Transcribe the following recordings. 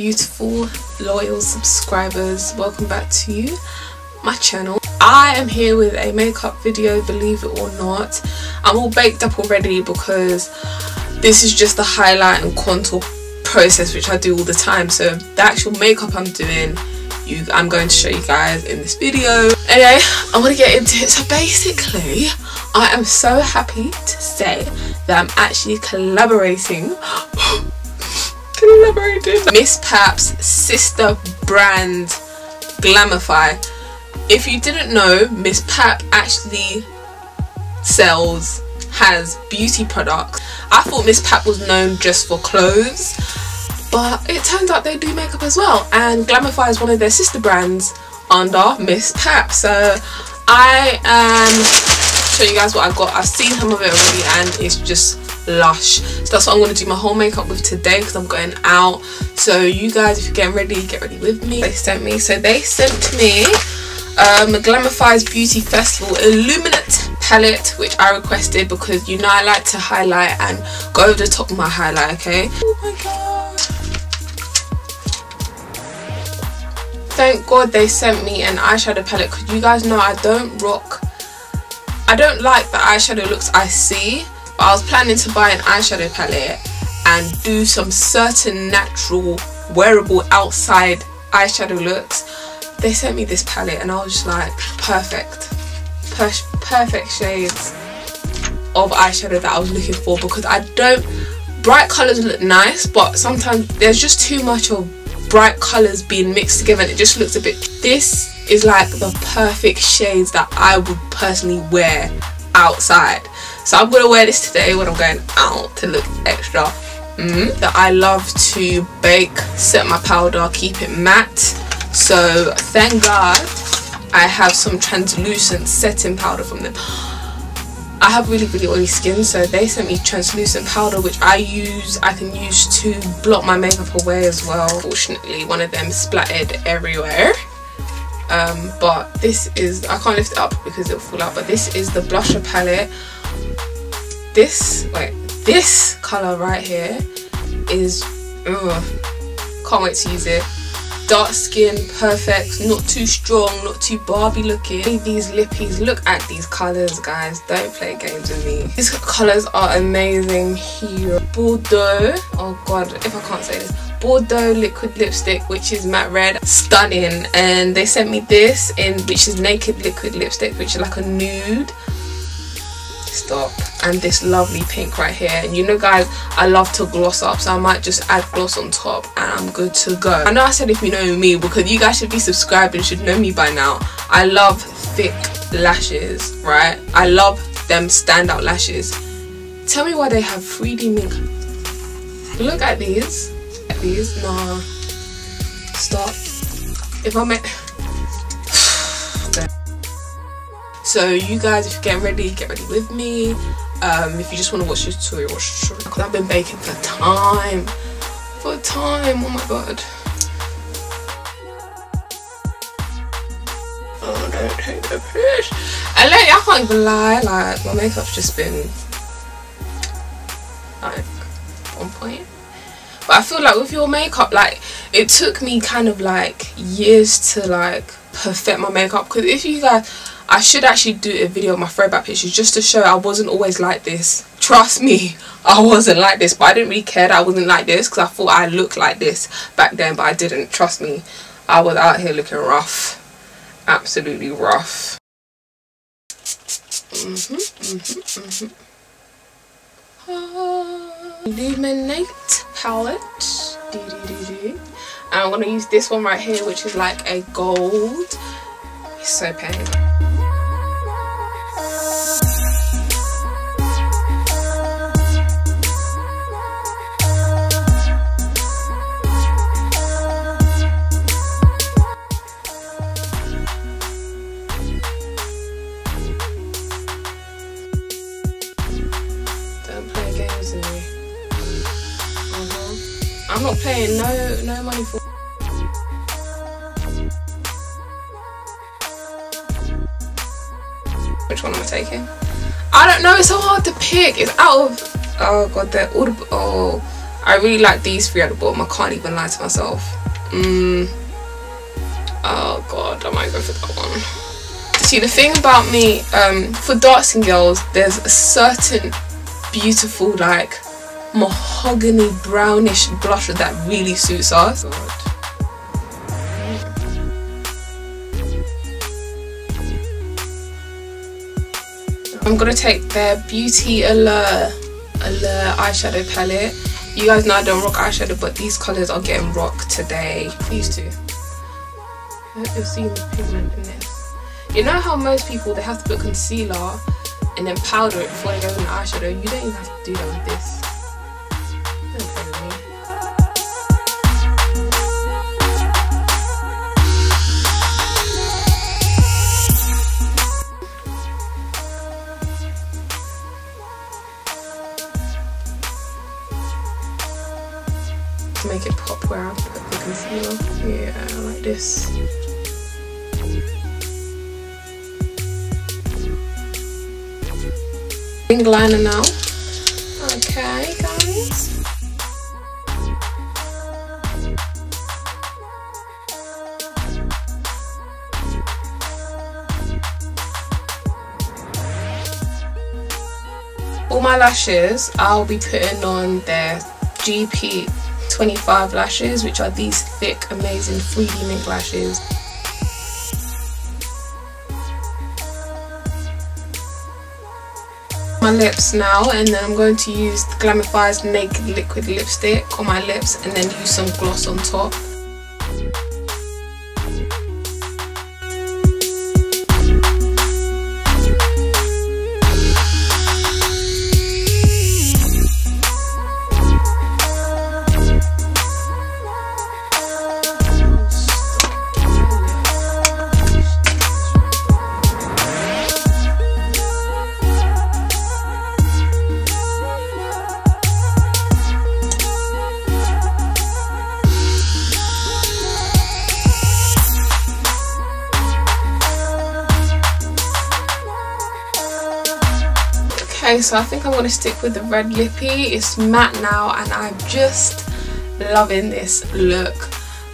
beautiful loyal subscribers, welcome back to my channel. I am here with a makeup video, believe it or not. I'm all baked up already because this is just the highlight and contour process which I do all the time, so the actual makeup I'm doing I'm going to show you guys in this video. Anyway, I want to get into it. So basically I am so happy to say that I'm actually collaborating Misspaps' sister brand Glamify. If you didn't know, Misspap actually has beauty products. I thought Misspap was known just for clothes, but it turns out they do makeup as well, and Glamify is one of their sister brands under Misspap. So I am showing you guys what I got. I've seen some of it already and it's just lush, so that's what I'm going to do my whole makeup with today because I'm going out. So you guys, if you're getting ready, get ready with me. They sent me Glamify's Beauty Festival Illuminate palette, which I requested because you know I like to highlight and go over the top of my highlight, okay? Oh my god, thank god they sent me an eyeshadow palette, because you guys know I don't like the eyeshadow looks I see, but I was planning to buy an eyeshadow palette and do some certain natural wearable outside eyeshadow looks. They sent me this palette and I was just like, perfect shades of eyeshadow that I was looking for, because bright colours look nice, but sometimes there's just too much of bright colours being mixed together and it just looks a bit. This is like the perfect shades that I would personally wear outside. So I'm going to wear this today when I'm going out to look extra. That I love to bake, set my powder, keep it matte. So thank god I have some translucent setting powder from them. I have really oily skin, so they sent me translucent powder which I can use to blot my makeup away as well. Fortunately one of them splattered everywhere, but this is, I can't lift it up because it'll fall out, but this is the blusher palette. This colour right here is can't wait to use it. Dark skin, perfect, not too strong, not too Barbie looking. These lippies, look at these colours guys, don't play games with me. These colours are amazing here. Bordeaux, oh god if I can't say this, Bordeaux liquid lipstick which is matte red, stunning. And they sent me this which is naked liquid lipstick which is like a nude. Stop. And this lovely pink right here, and you know guys I love to gloss up, so I might just add gloss on top and I'm good to go. I know I said if you know me, because you guys should be subscribed and should know me by now. I love thick lashes, right? I love them standout lashes. Tell me why they have 3D mink. Look at these. Nah, stop. If I make so you guys, if you're getting ready, get ready with me. If you just want to watch the tutorial, because I've been baking for time, oh my god. Oh, don't take the piss. And lately, I can't even lie, like my makeup's just been like on point. But I feel like with your makeup, like it took me kind of like years to like perfect my makeup, because if you guys, I should actually do a video of my throwback pictures just to show I wasn't always like this. Trust me, I wasn't like this, but I didn't really care that I wasn't like this because I thought I looked like this back then, but I didn't. Trust me, I was out here looking rough, absolutely rough. Illuminate palette. And I'm going to use this one right here which is like a gold. It's so pink. I'm not paying no money for. Which one am I taking? I don't know, it's so hard to pick. It's out of, oh god, they're all, oh, I really like these three at the bottom. I can't even lie to myself. Oh god, I might go for that one. See, the thing about me, for dark skin girls, there's a certain beautiful like mahogany brownish blush that really suits us. I'm gonna take their Beauty Allure eyeshadow palette. You guys know I don't rock eyeshadow, but these colours are getting rocked today. These two. I hope you're seeing the pigment in this. You know how most people, they have to put concealer and then powder it before they go in the eyeshadow? You don't even have to do that with this. Don't play with me. To make it pop where I put the concealer. Yeah, like this. Wing liner now. Okay, guys. All my lashes, I'll be putting on their GP 25 lashes, which are these thick, amazing 3D mink lashes. My lips now, and then I'm going to use the Glamify's Naked Liquid Lipstick on my lips and then use some gloss on top. Okay, so I think I'm going to stick with the red lippy. It's matte now and I'm just loving this look.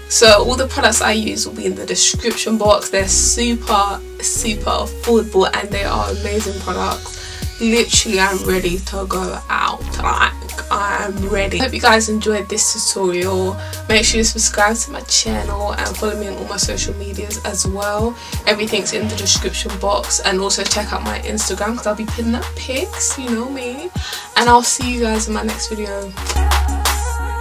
So all the products I use will be in the description box. They're super affordable and they are amazing products. Literally, I'm ready to go out. Like, I'm ready. I hope you guys enjoyed this tutorial. Make sure you subscribe to my channel and follow me on all my social medias as well. Everything's in the description box, and also check out my Instagram because I'll be putting up pics, you know me. And I'll see you guys in my next video.